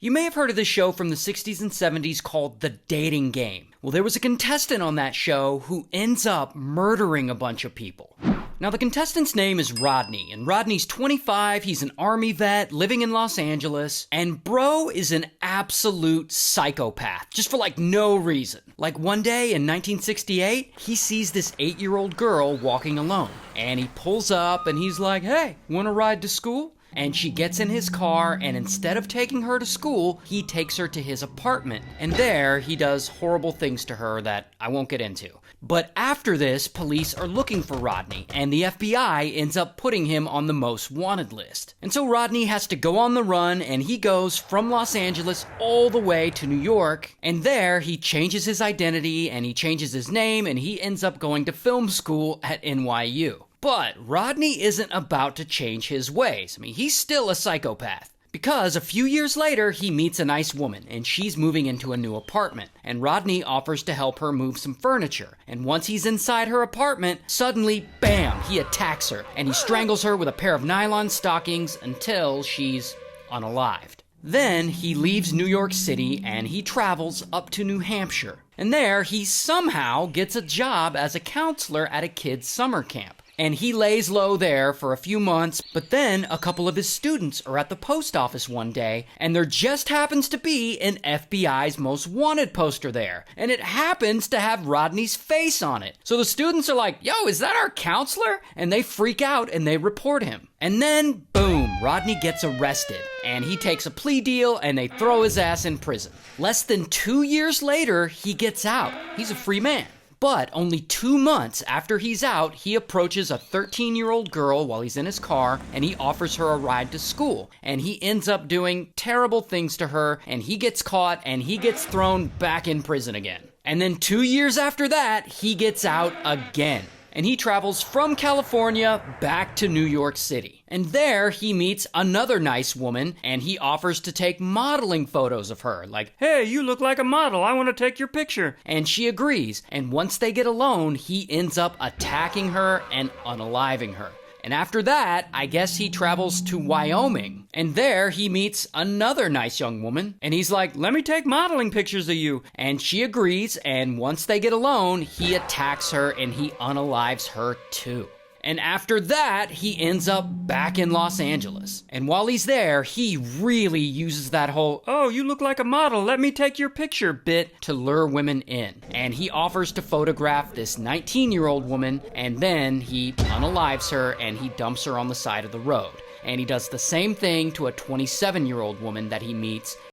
You may have heard of this show from the 60s and 70s called The Dating Game. Well, there was a contestant on that show who ends up murdering a bunch of people. Now, the contestant's name is Rodney, and Rodney's 25, he's an army vet living in Los Angeles, and bro is an absolute psychopath, just for no reason. Like one day in 1968, he sees this 8-year-old girl walking alone, and he pulls up and he's like, "Hey, wanna ride to school?" And she gets in his car, and instead of taking her to school, he takes her to his apartment. And there, he does horrible things to her that I won't get into. But after this, police are looking for Rodney, and the FBI ends up putting him on the most wanted list. And so Rodney has to go on the run, and he goes from Los Angeles all the way to New York. And there, he changes his identity, and he changes his name, and he ends up going to film school at NYU. But Rodney isn't about to change his ways. He's still a psychopath. Because a few years later, he meets a nice woman, and she's moving into a new apartment. And Rodney offers to help her move some furniture. And once he's inside her apartment, suddenly, bam, he attacks her. And he strangles her with a pair of nylon stockings until she's unalived. Then he leaves New York City and he travels up to New Hampshire. And there, he somehow gets a job as a counselor at a kid's summer camp. And he lays low there for a few months, but then a couple of his students are at the post office one day, and there just happens to be an FBI's Most Wanted poster there, and it happens to have Rodney's face on it. So the students are like, "Yo, is that our counselor?" And they freak out and they report him. And then, boom, Rodney gets arrested, and he takes a plea deal, and they throw his ass in prison. Less than 2 years later, he gets out. He's a free man. But only 2 months after he's out, he approaches a 13-year-old girl while he's in his car, and he offers her a ride to school. And he ends up doing terrible things to her, and he gets caught, and he gets thrown back in prison again. And then 2 years after that, he gets out again. And he travels from California back to New York City. And there he meets another nice woman, and he offers to take modeling photos of her. Like, "Hey, you look like a model, I want to take your picture." And she agrees, and once they get alone, he ends up attacking her and unaliving her. And after that, I guess he travels to Wyoming. And there he meets another nice young woman. And he's like, "Let me take modeling pictures of you." And she agrees. And once they get alone, he attacks her and he unalives her too. And after that, he ends up back in Los Angeles. And while he's there, he really uses that whole, "Oh, you look like a model, let me take your picture" bit to lure women in. And he offers to photograph this 19-year-old woman, and then he unalives her and he dumps her on the side of the road. And he does the same thing to a 27-year-old woman that he meets